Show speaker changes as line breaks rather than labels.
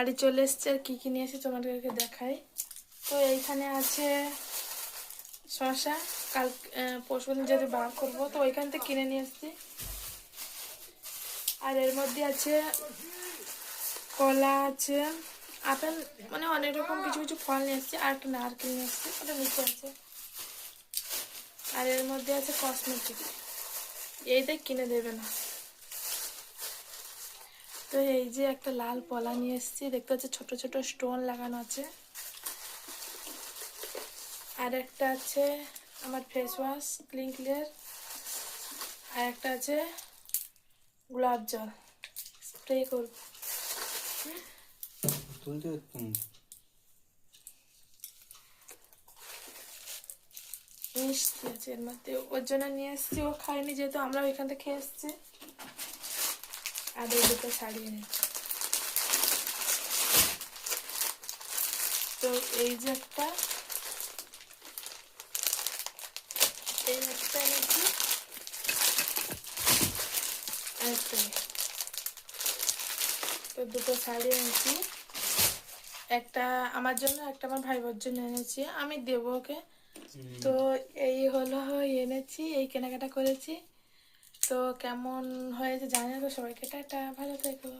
বাড়ি চলে এসছে, আর কি নিয়ে এসেছে তোমাদেরকে দেখাই। তো এইখানে আছে শসা, কাল পরশুদিন যদি বার করবো তো ওইখান থেকে কিনে নিয়ে এসছি। আর এর মধ্যে আছে কলা, আছে আপেল, মানে অনেক রকম কিছু কিছু ফল নিয়ে এসছি। আর একটা নারকেল নিয়ে এসছি, ওটা নিচে আছে। আর এর মধ্যে আছে কসমেটিক, এইটা কিনে দেবে না। তো এই যে একটা লাল পলা নিয়ে এসেছি, দেখতে হচ্ছে ছোট ছোট স্টোন লাগানো আছে। আর একটা আছে আমার ফেস ওয়াশ ক্লিন ক্লিয়ার। আর একটা আছে গোলাপ জল, স্প্রে করব। মিষ্টি আছে এর মধ্যে, ওর জন্য নিয়ে এসেছি। ও খায়নি যেহেতু আমরা ওইখান থেকে খেয়ে এসেছি। আর এই দুটো শাড়ি এনেছি। তো এই যে একটা, এই একটা এনেছি, একটা। তো দুটো শাড়ি এনেছি, একটা আমার জন্য, একটা আমার ভাই বোর জন্য এনেছি, আমি দেবো ওকে। তো এই হলো এনেছি, এই কেনাকাটা করেছি। তো কেমন হয়েছে জানি না। তো সবাইকে টাটা, ভালো থেকো।